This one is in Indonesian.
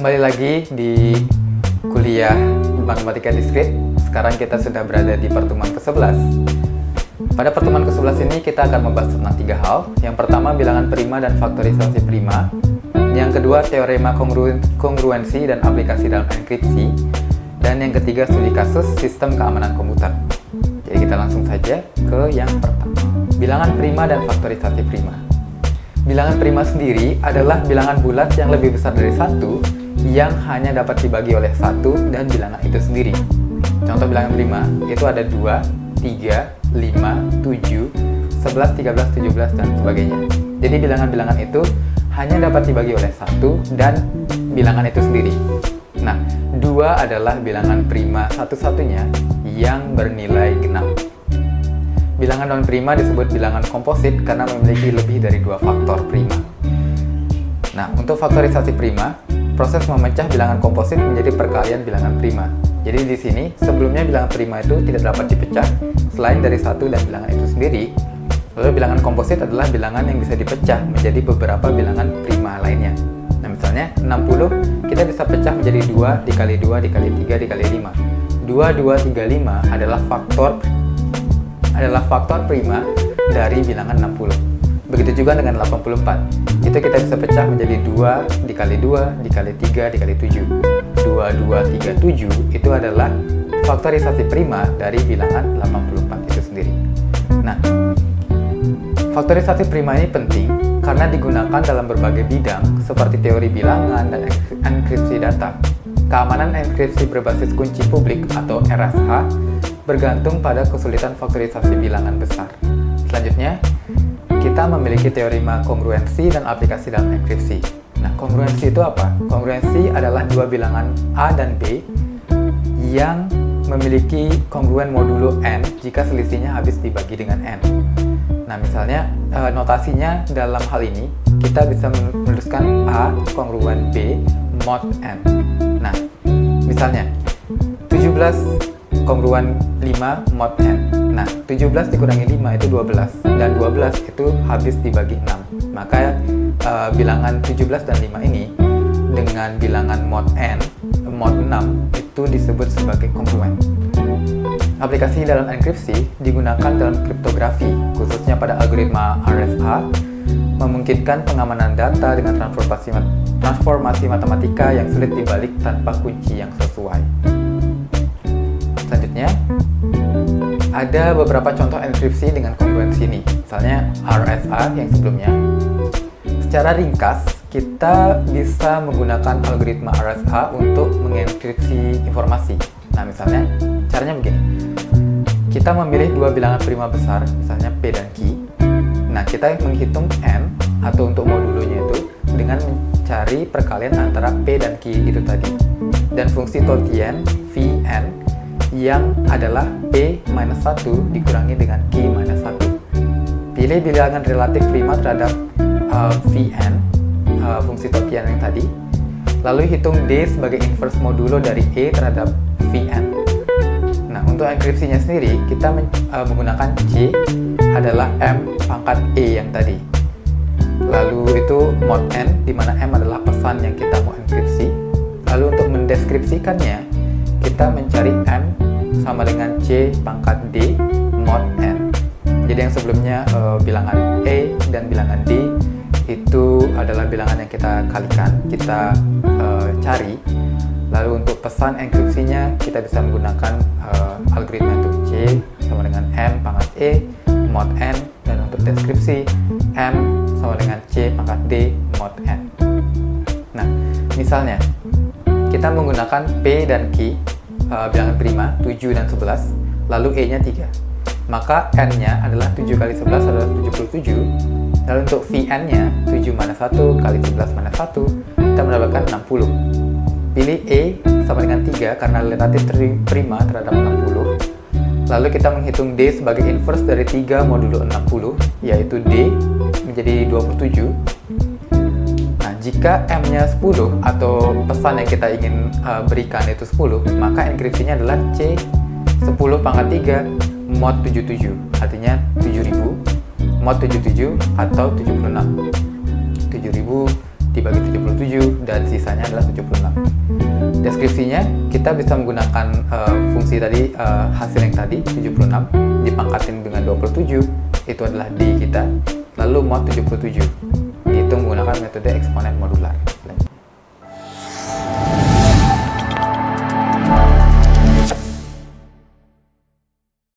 Kembali lagi di kuliah Matematika Diskrit. Sekarang kita sudah berada di pertemuan ke-11. Pada pertemuan ke-11 ini kita akan membahas tentang 3 hal. Yang pertama, bilangan prima dan faktorisasi prima. Yang kedua, teorema kongruensi dan aplikasi dalam enkripsi. Dan yang ketiga, studi kasus sistem keamanan komputer. Jadi kita langsung saja ke yang pertama. Bilangan prima dan faktorisasi prima. Bilangan prima sendiri adalah bilangan bulat yang lebih besar dari 1 yang hanya dapat dibagi oleh 1 dan bilangan itu sendiri. Contoh bilangan prima itu ada 2, 3, 5, 7, 11, 13, 17, dan sebagainya. Jadi bilangan-bilangan itu hanya dapat dibagi oleh 1 dan bilangan itu sendiri. Nah, 2 adalah bilangan prima satu-satunya yang bernilai genap. Bilangan non-prima disebut bilangan komposit karena memiliki lebih dari 2 faktor prima. Nah, untuk faktorisasi prima, proses memecah bilangan komposit menjadi perkalian bilangan prima. Jadi di sini, sebelumnya bilangan prima itu tidak dapat dipecah selain dari 1 dan bilangan itu sendiri. Lalu bilangan komposit adalah bilangan yang bisa dipecah menjadi beberapa bilangan prima lainnya. Nah, misalnya 60 kita bisa pecah menjadi 2 dikali 2 dikali 3 dikali 5. 2, 2, 3, 5 adalah faktor prima dari bilangan 60. Begitu juga dengan 84. Itu kita bisa pecah menjadi 2 dikali 2 dikali 3 dikali 7. 2, 2, 3, 7 itu adalah faktorisasi prima dari bilangan 84 itu sendiri. Nah, faktorisasi prima ini penting karena digunakan dalam berbagai bidang seperti teori bilangan dan enkripsi data. Keamanan enkripsi berbasis kunci publik atau RSA bergantung pada kesulitan faktorisasi bilangan besar. Selanjutnya, kita memiliki teorema kongruensi dan aplikasi dalam enkripsi. Nah, kongruensi itu apa? Kongruensi adalah 2 bilangan A dan B yang memiliki kongruen modulo n jika selisihnya habis dibagi dengan n. Nah, misalnya notasinya dalam hal ini kita bisa menuliskan A kongruen B mod n. Nah, misalnya 17 kongruen 5 mod n. Nah, 17 dikurangi 5 itu 12 dan 12 itu habis dibagi 6. Maka bilangan 17 dan 5 ini dengan bilangan mod n, mod 6 itu disebut sebagai kongruen. Aplikasi dalam enkripsi digunakan dalam kriptografi, khususnya pada algoritma RSA, memungkinkan pengamanan data dengan transformasi matematika yang sulit dibalik tanpa kunci yang sesuai. Selanjutnya, ada beberapa contoh enkripsi dengan kongruensi ini, misalnya RSA yang sebelumnya. Secara ringkas, kita bisa menggunakan algoritma RSA untuk mengenkripsi informasi. Nah, misalnya, caranya begini. Kita memilih 2 bilangan prima besar, misalnya P dan Q. Nah, kita menghitung N, atau untuk modulonya itu, dengan mencari perkalian antara P dan Q itu tadi. Dan fungsi Tolkien, Vn, yang adalah P-1 dikurangi dengan Q-1. Pilih bilangan relatif prima terhadap Vn, fungsi Tolkien yang tadi. Lalu hitung D sebagai inverse modulo dari E terhadap Vn. Nah, untuk enkripsinya sendiri, kita menggunakan C adalah M pangkat E yang tadi. Lalu itu mod N, di mana M adalah pesan yang kita mau enkripsi. Lalu untuk mendeskripsikannya, kita mencari M sama dengan C pangkat D mod N. Jadi yang sebelumnya bilangan E dan bilangan D itu adalah bilangan yang kita kalikan, kita cari. Lalu untuk pesan enkripsinya kita bisa menggunakan algoritma untuk C sama dengan M pangkat E mod N, dan untuk deskripsi M sama dengan C pangkat D mod N. Nah, misalnya kita menggunakan P dan Q, bilangan prima 7 dan 11, lalu E-nya 3. Maka N-nya adalah 7 kali 11 adalah 77. Lalu untuk Vn-nya 7 mana 1 kali 11 mana 1, kita mendapatkan 60. Pilih E sama dengan 3 karena relatif prima terhadap 60. Lalu kita menghitung D sebagai inverse dari 3 modulo 60, yaitu D menjadi 27. Nah, jika M-nya 10 atau pesan yang kita ingin berikan itu 10, maka enkripsinya adalah C 10 pangkat 3 mod 77, artinya 7000 mod 77 atau 76. 7000 dibagi 77 dan sisanya adalah 76. Deskripsinya kita bisa menggunakan fungsi tadi, hasil yang tadi 76 dipangkatin dengan 27, itu adalah D kita, lalu mod 77 dihitung menggunakan metode eksponen modular.